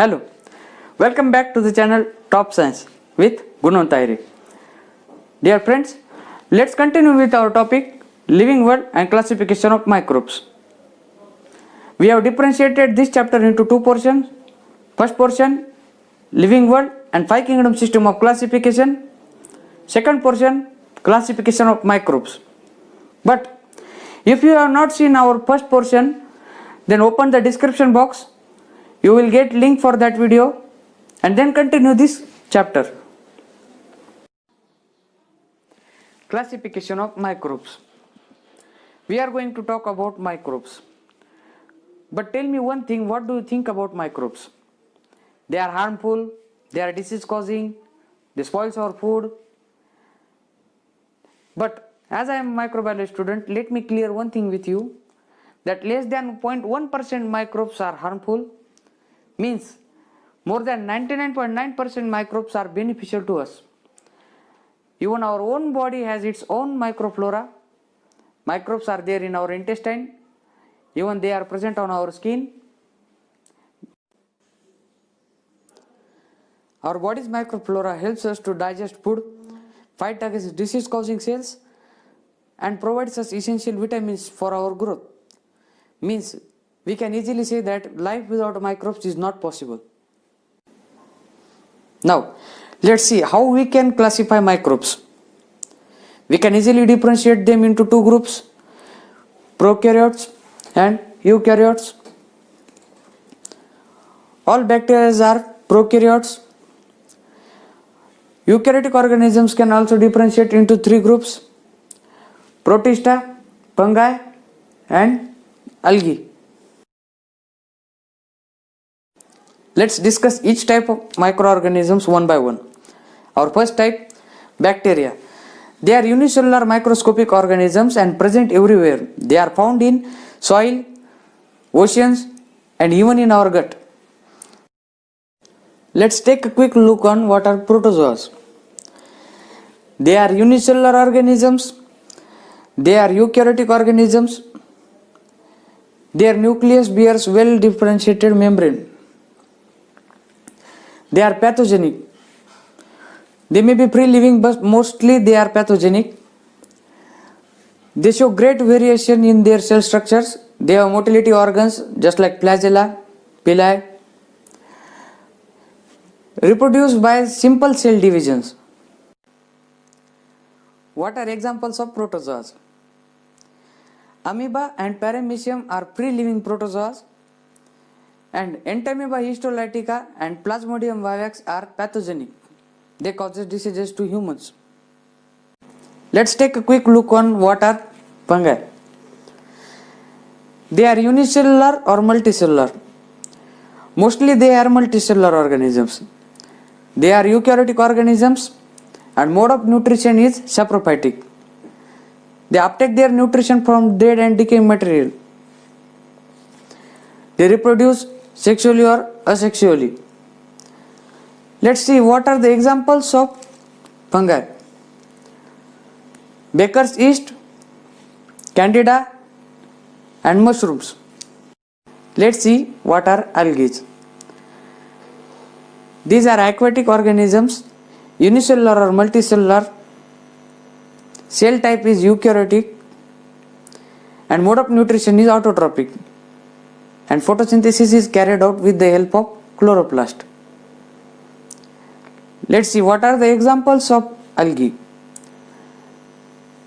Hello, welcome back to the channel Top Science with Untitled. Dear friends, let's continue with our topic Living World and Classification of Microbes. We have differentiated this chapter into two portions. First portion, Living World and 5 Kingdom System of Classification. Second portion, Classification of Microbes. But if you have not seen our first portion, then open the description box. You will get link for that video and then continue this chapter. Classification of microbes. We are going to talk about microbes. But tell me one thing, what do you think about microbes? They are harmful, they are disease causing, they spoil our food. But as I am a microbiology student, let me clear one thing with you, that less than 0.1% microbes are harmful, means more than 99.9% microbes are beneficial to us. Even our own body has its own microflora. Microbes are there in our intestine. Even they are present on our skin. Our body's microflora helps us to digest food, fight against disease causing cells, and provides us essential vitamins for our growth. Means we can easily say that life without microbes is not possible. Now, let's see how we can classify microbes. We can easily differentiate them into two groups, prokaryotes and eukaryotes. All bacteria are prokaryotes. Eukaryotic organisms can also differentiate into three groups, protista, fungi and algae. Let's discuss each type of microorganisms one by one. Our first type, bacteria. They are unicellular microscopic organisms and present everywhere. They are found in soil, oceans and even in our gut. Let's take a quick look on what are protozoas. They are unicellular organisms. They are eukaryotic organisms. Their nucleus bears well differentiated membrane. They are pathogenic. They may be free living, but mostly they are pathogenic. They show great variation in their cell structures. They have motility organs just like flagella, villi. Reproduce by simple cell divisions. What are examples of protozoas? Amoeba and paramecium are free living protozoas, and Entamoeba histolytica and Plasmodium vivax are pathogenic. They cause diseases to humans. Let's take a quick look on what are fungi. They are unicellular or multicellular. Mostly they are multicellular organisms. They are eukaryotic organisms and mode of nutrition is saprophytic. They uptake their nutrition from dead and decaying material. They reproduce sexually or asexually. Let's see what are the examples of fungi. Baker's yeast, candida and mushrooms. Let's see what are algae. These are aquatic organisms, unicellular or multicellular. Cell type is eukaryotic and mode of nutrition is autotrophic. And photosynthesis is carried out with the help of chloroplast. Let's see what are the examples of algae.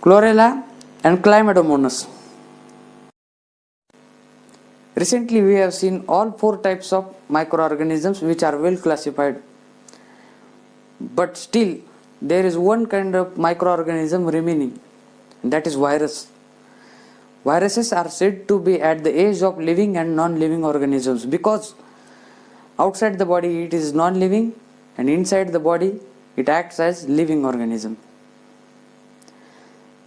Chlorella and Chlamydomonas. Recently we have seen all four types of microorganisms which are well classified. But still there is one kind of microorganism remaining, and that is virus. Viruses are said to be at the age of living and non-living organisms because outside the body it is non-living and inside the body it acts as living organism.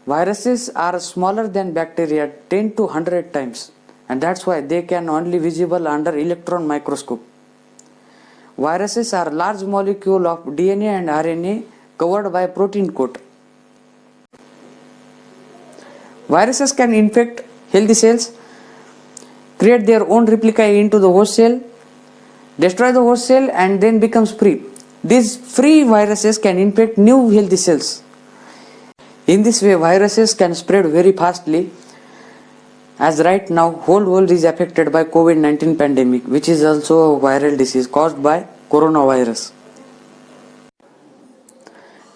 Viruses are smaller than bacteria 10 to 100 times, and that's why they can only visible under electron microscope. Viruses are large molecule of DNA and RNA covered by protein coat. Viruses can infect healthy cells, create their own replica into the host cell, destroy the host cell and then becomes free. These free viruses can infect new healthy cells. In this way, viruses can spread very fastly, as right now whole world is affected by COVID-19 pandemic, which is also a viral disease caused by coronavirus.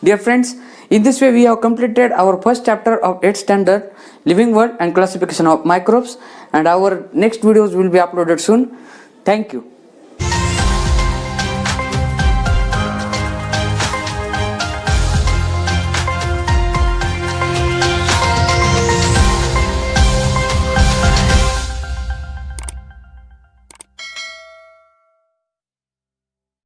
Dear friends, in this way we have completed our first chapter of 8th standard, Living World and Classification of Microbes, and our next videos will be uploaded soon. Thank you.